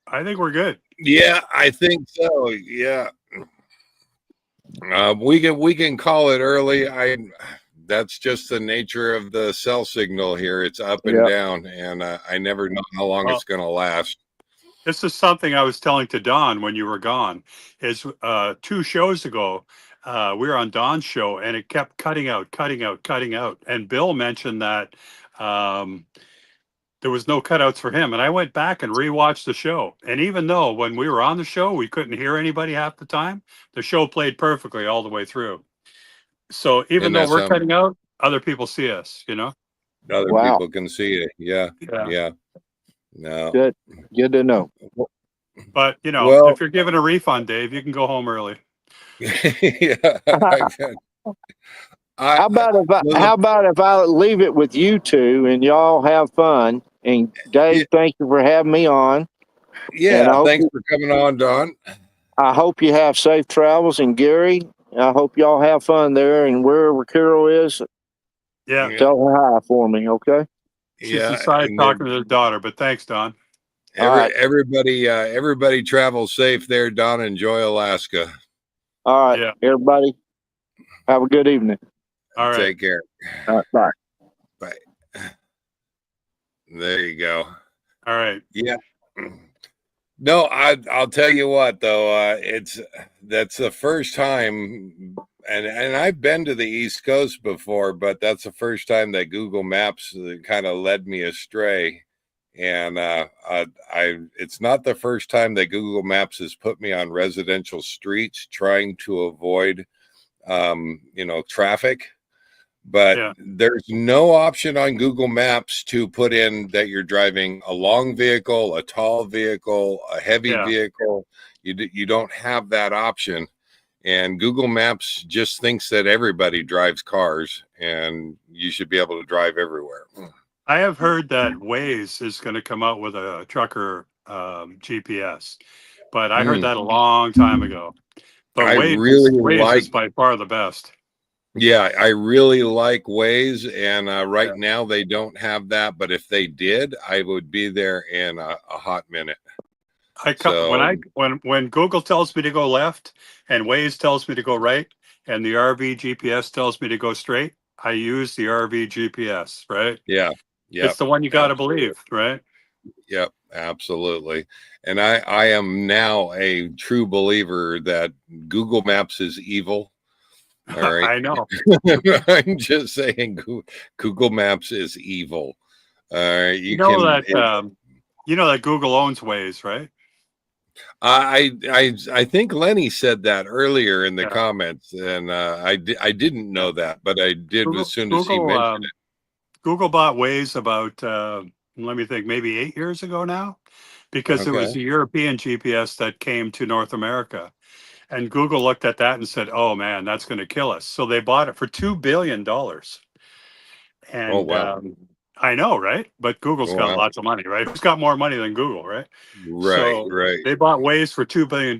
I think we're good. Yeah, I think so. Yeah. We can call it early. That's just the nature of the cell signal here. It's up and down, and I never know how long it's going to last. This is something I was telling to Don when you were gone. Is 2 shows ago, we were on Don's show, and it kept cutting out. And Bill mentioned that there was no cutouts for him. And I went back and rewatched the show. And even though when we were on the show, we couldn't hear anybody half the time, the show played perfectly all the way through. So even though we're cutting out, other people see us, Other people can see it. Yeah. No. Good to know. But, if you're giving a refund, Dave, you can go home early. How about if I leave it with you two and y'all have fun? And Dave, thank you for having me on. Yeah, thanks for coming on, Don. I hope you have safe travels. And Gary, I hope y'all have fun there. And wherever Carol is, tell her hi for me, okay? She's decided talking to her daughter, but thanks, Don. Everybody travels safe there, Don. Enjoy Alaska. All right, everybody, have a good evening. All right. Take care. All right, bye. Bye. There you go. All right. Yeah. No, I'll tell you what though, that's the first time, and I've been to the East Coast before, but that's the first time that Google Maps kind of led me astray. And it's not the first time that Google Maps has put me on residential streets trying to avoid traffic. but Yeah. there's no option on Google Maps to put in that you're driving a long vehicle, a tall vehicle, a heavy Yeah. vehicle. You don't have that option. And Google Maps just thinks that everybody drives cars and you should be able to drive everywhere. I have heard that Waze is going to come out with a trucker GPS, but I heard Mm. that a long time ago. But I Waze really Waze like, is by far the best. yeah, I really like Waze. And right Yeah. now they don't have that. But if they did, I would be there in a hot minute. So, When Google tells me to go left and Waze tells me to go right and the RV GPS tells me to go straight, I use the RV GPS, right? yeah, yeah. It's the one you got to believe, right? Yep, absolutely. And I am now a true believer that Google Maps is evil. All right. I know. I'm just saying Google Maps is evil. All right. You know that Google owns Waze, right? I think Lenny said that earlier in the Yeah. comments, and I didn't know that, but I did as soon as he mentioned it. Google bought Waze about let me think, maybe 8 years ago now, because it was Okay. a European GPS that came to North America. And Google looked at that and said, "Oh man, that's going to kill us." So they bought it for $2 billion. Oh And wow. I know, right? But Google's Oh, got wow. lots of money, right? Who's got more money than Google, right? Right, So right, they bought Waze for $2 billion,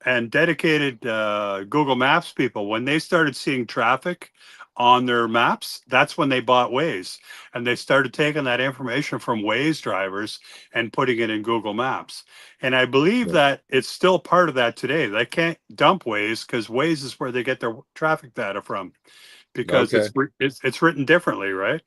and dedicated Google Maps people, when they started seeing traffic on their maps, that's when they bought Waze, and they started taking that information from Waze drivers and putting it in Google Maps. And I believe that it's still part of that today. They can't dump Waze because Waze is where they get their traffic data from, because okay, it's written differently, right?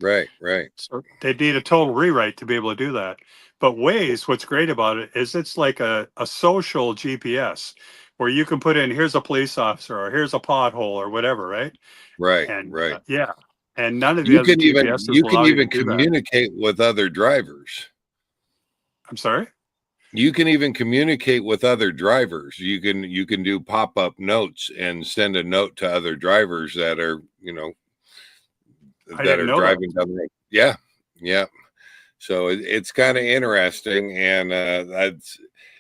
right, right, So they need a total rewrite to be able to do that. But Waze, what's great about it is it's like a social GPS where you can put in, here's a police officer or here's a pothole or whatever, right? right, And right. yeah, and none of the other GPSs You can allow you to even do that. communicate with other drivers. I'm sorry? You can even communicate with other drivers. You can do pop-up notes and send a note to other drivers that are, I that didn't are know that. driving down the road. Yeah, yeah. So it's kind of interesting, and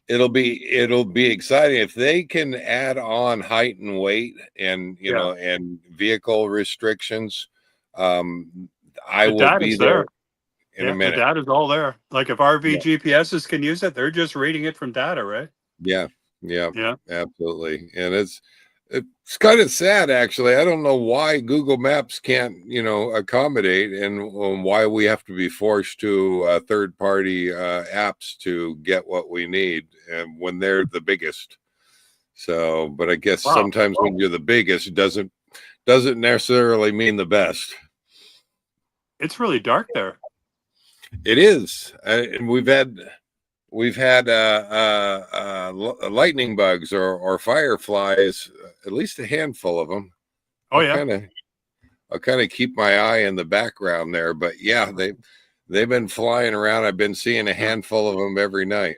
it'll be exciting if they can add on height and weight, and Yeah, and vehicle restrictions. I the will be data's there there. in a Yeah, the minute. data's all there. Like if RV Yeah, GPSs can use it, they're just reading it from data, right? yeah, yeah, Yeah. absolutely. And it's kind of sad, actually. I don't know why Google Maps can't, accommodate, and why we have to be forced to third-party apps to get what we need, and when they're the biggest. So, but I guess Wow. sometimes when you're the biggest, it doesn't necessarily mean the best. It's really dark there. It is, and we've had lightning bugs or fireflies, at least a handful of them. Oh yeah. I'll kind of keep my eye in the background there, but yeah, they've been flying around. I've been seeing a Yeah. handful of them every night.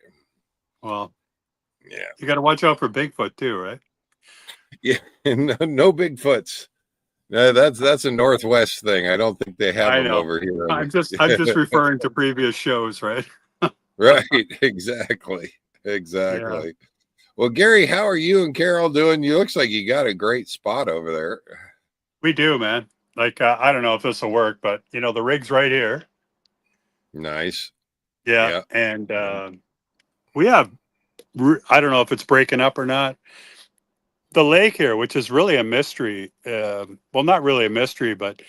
Well, Yeah, you got to watch out for Bigfoot too, right? yeah, no Bigfoots. No, that's a Northwest thing. I don't think they have I them know. over here. I'm just referring to previous shows, right? Right, exactly, Yeah, exactly. Well, Gary, how are you and Carol doing? You looks like you got a great spot over there. we do, man. Like I don't know if this will work, but the rig's right here. Nice. Yeah, Yeah. and we have. I don't know if it's breaking up or not. The lake here, which is really a mystery. Well, not really a mystery, but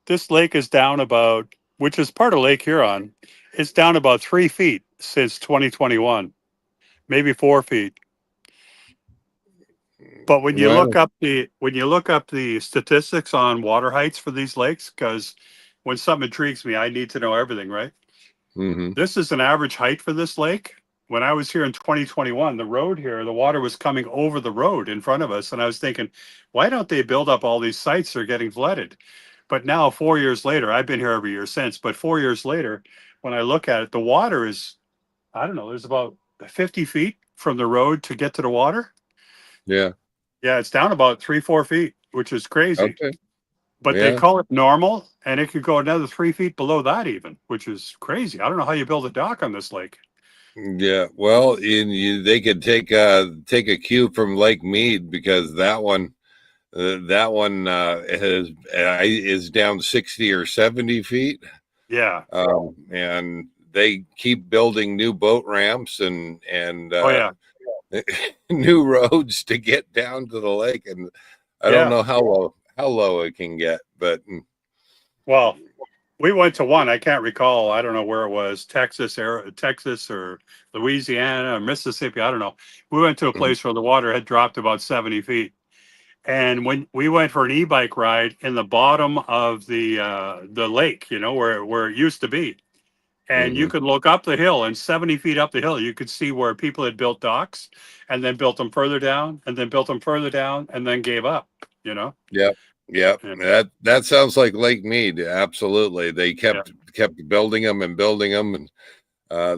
this lake is down about, which is part of Lake Huron. It's down about 3 feet since 2021, maybe 4 feet. But Well, when you look up the statistics on water heights for these lakes, because when something intrigues me, I need to know everything, right? hmm This is an average height for this lake. When I was here in 2021, the road here, the water was coming over the road in front of us, and I was thinking, why don't they build up all these sites that are getting flooded? But now, 4 years later, I've been here every year since. But 4 years later, when I look at it, the water is, I don't know, there's about 50 feet from the road to get to the water. Yeah. Yeah, it's down about 3, 4 feet, which is crazy. Okay. But they Yeah. call it normal, and it could go another 3 feet below that even, which is crazy. I don't know how you build a dock on this lake. Yeah, well, they could take a cue from Lake Mead, because that one is down 60 or 70 feet, Yeah. and they keep building new boat ramps and Oh yeah. new roads to get down to the lake, and I don't Yeah. know how low it can get, but Well, we went to one. I can't recall. I don't know where it was. Texas or Louisiana or Mississippi. I don't know. We went to a place where the water had dropped about 70 feet. And when we went for an e-bike ride in the bottom of the lake, where it used to be, and you could look up the hill, and 70 feet up the hill, you could see where people had built docks, and then built them further down, and then built them further down, and then gave up. Yep. Yep. And, That sounds like Lake Mead. Absolutely. They yeah, kept building them and building them. And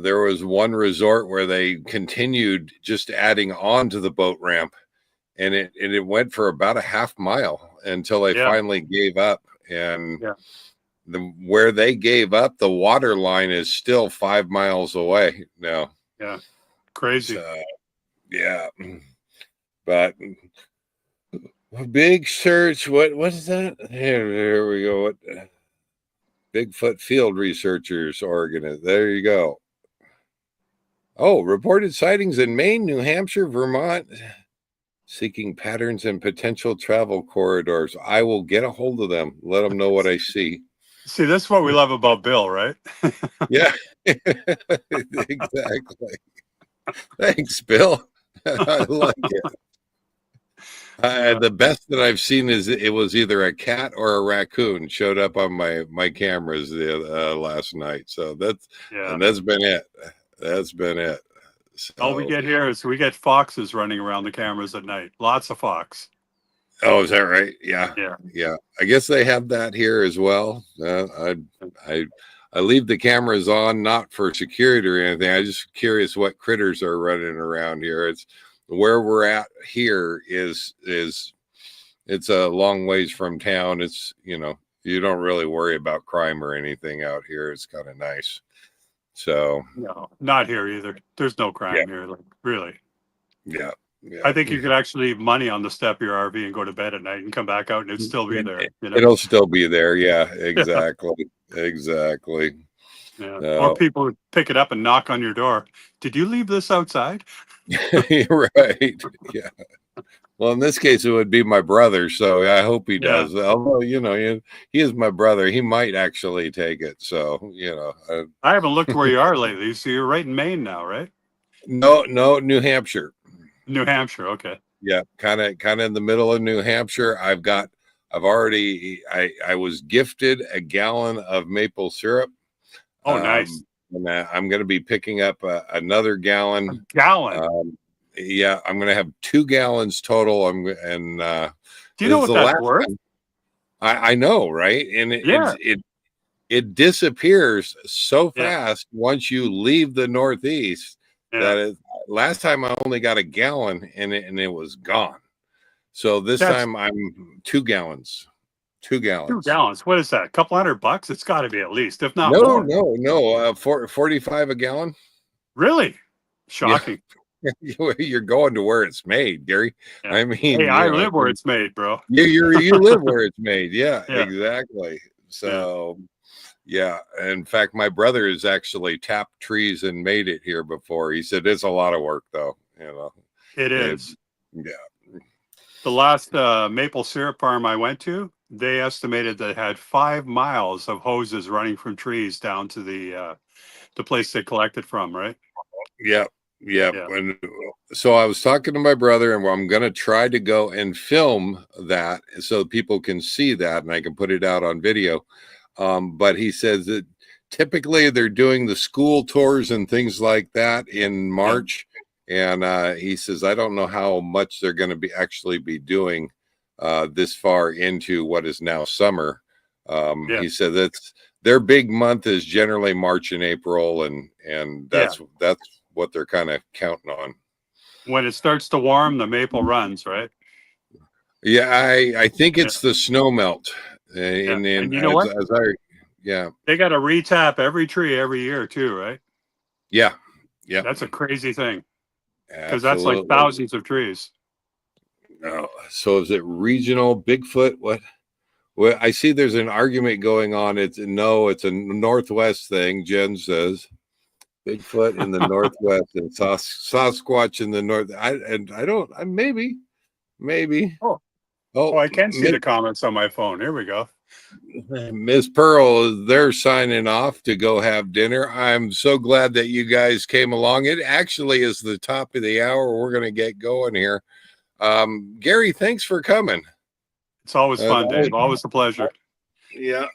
there was one resort where they continued just adding on to the boat ramp, and it went for about a half mile until they yeah, finally gave up. And yeah, where they gave up, the water line is still 5 miles away now. yeah. Crazy. So, yeah. But a big search. What is that? Here we go. What Bigfoot field researchers organized. There you go. Oh, reported sightings in Maine, New Hampshire, Vermont, seeking patterns and potential travel corridors. I will get a hold of them. Let them know what I see. See, that's what we love about Bill, right? Yeah, exactly. Thanks, Bill. I like it. The best that I've seen is it was either a cat or a raccoon showed up on my cameras last night. So that's been it. That's been it. So, all we get here is we get foxes running around the cameras at night. Lots of fox. oh, is that right? Yeah, Yeah. yeah. I guess they have that here as well. I leave the cameras on not for security or anything. I'm just curious what critters are running around here. It's where we're at here is it's a long ways from town. It's you don't really worry about crime or anything out here. It's kind of nice. So No, not here either. There's no crime here, like, really. Yeah. Yeah. I think you could actually leave money on the step of your RV and go to bed at night and come back out and it'd still be there. It'll still be there. Yeah, exactly. Exactly. Yeah. Or people would pick it up and knock on your door. Did you leave this outside? Right. Yeah. Well, in this case, it would be my brother. So I hope he does. Although, he is my brother. He might actually take it. So, I haven't looked where you are lately. So you're right in Maine now, right? No, New Hampshire. New Hampshire. Okay. Yeah. Kind of in the middle of New Hampshire. I was gifted a gallon of maple syrup. Oh, nice. And I'm going to be picking up another gallon. A gallon. Yeah, I'm going to have 2 gallons total. Do you know what that's worth? I know, right? And it disappears so fast once you leave the Northeast that last time I only got a gallon and it was gone. So this time I'm 2 gallons. 2 gallons. 2 gallons. What is that? A couple $100? It's got to be at least, if not more. No. 45 a gallon. Really? Shocking. Yeah. You're going to where it's made, Gary. Yeah. I mean, hey, I live where it's made, bro. You live where it's made. Yeah, exactly. So, yeah. In fact, my brother has actually tapped trees and made it here before. He said it's a lot of work, though. It is. Yeah. The last maple syrup farm I went to, they estimated that it had 5 miles of hoses running from trees down to the place they collected from. Right. Yeah. And so I was talking to my brother, and I'm going to try to go and film that so people can see that and I can put it out on video. But he says that typically they're doing the school tours and things like that in March. And he says, I don't know how much they're going to actually be doing this far into what is now summer. He said that's their big month is generally March and April. And that's what they're kind of counting on. When it starts to warm, the maple runs, right? Yeah, I think it's the snow melt. And then And you know what? yeah, They got to retap every tree every year too, right? yeah, yeah. That's a crazy thing because that's like Absolutely. thousands of trees. Oh, so is it regional Bigfoot? What? Well, I see there's an argument going on. It's a Northwest thing. Jen says Bigfoot in the Northwest and Sasquatch in the North. Maybe. Oh, I can see Miss, the comments on my phone. Here we go. Miss Pearl, they're signing off to go have dinner. I'm so glad that you guys came along. It actually is the top of the hour. We're going to get going here. Gary, thanks for coming. It's always fun, Dave. Always a pleasure. Yeah,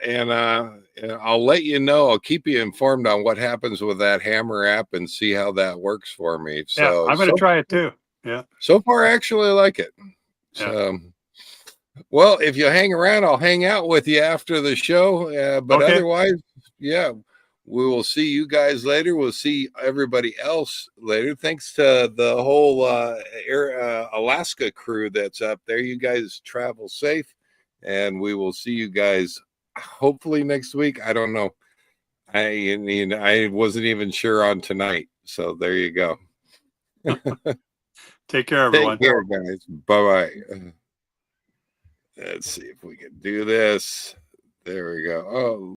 and I'll let you know. I'll keep you informed on what happens with that Hammer app and see how that works for me. So I'm going to try it too. Yeah. So far, I actually like it. So, well, if you hang around, I'll hang out with you after the show. But otherwise, yeah, we will see you guys later. We'll see everybody else later. Thanks to the whole Alaska crew that's up there. You guys travel safe, and we will see you guys hopefully next week. I don't know. I wasn't even sure on tonight. So there you go. Take care, everyone. Take care, guys. Bye-bye. Let's see if we can do this. There we go. Oh.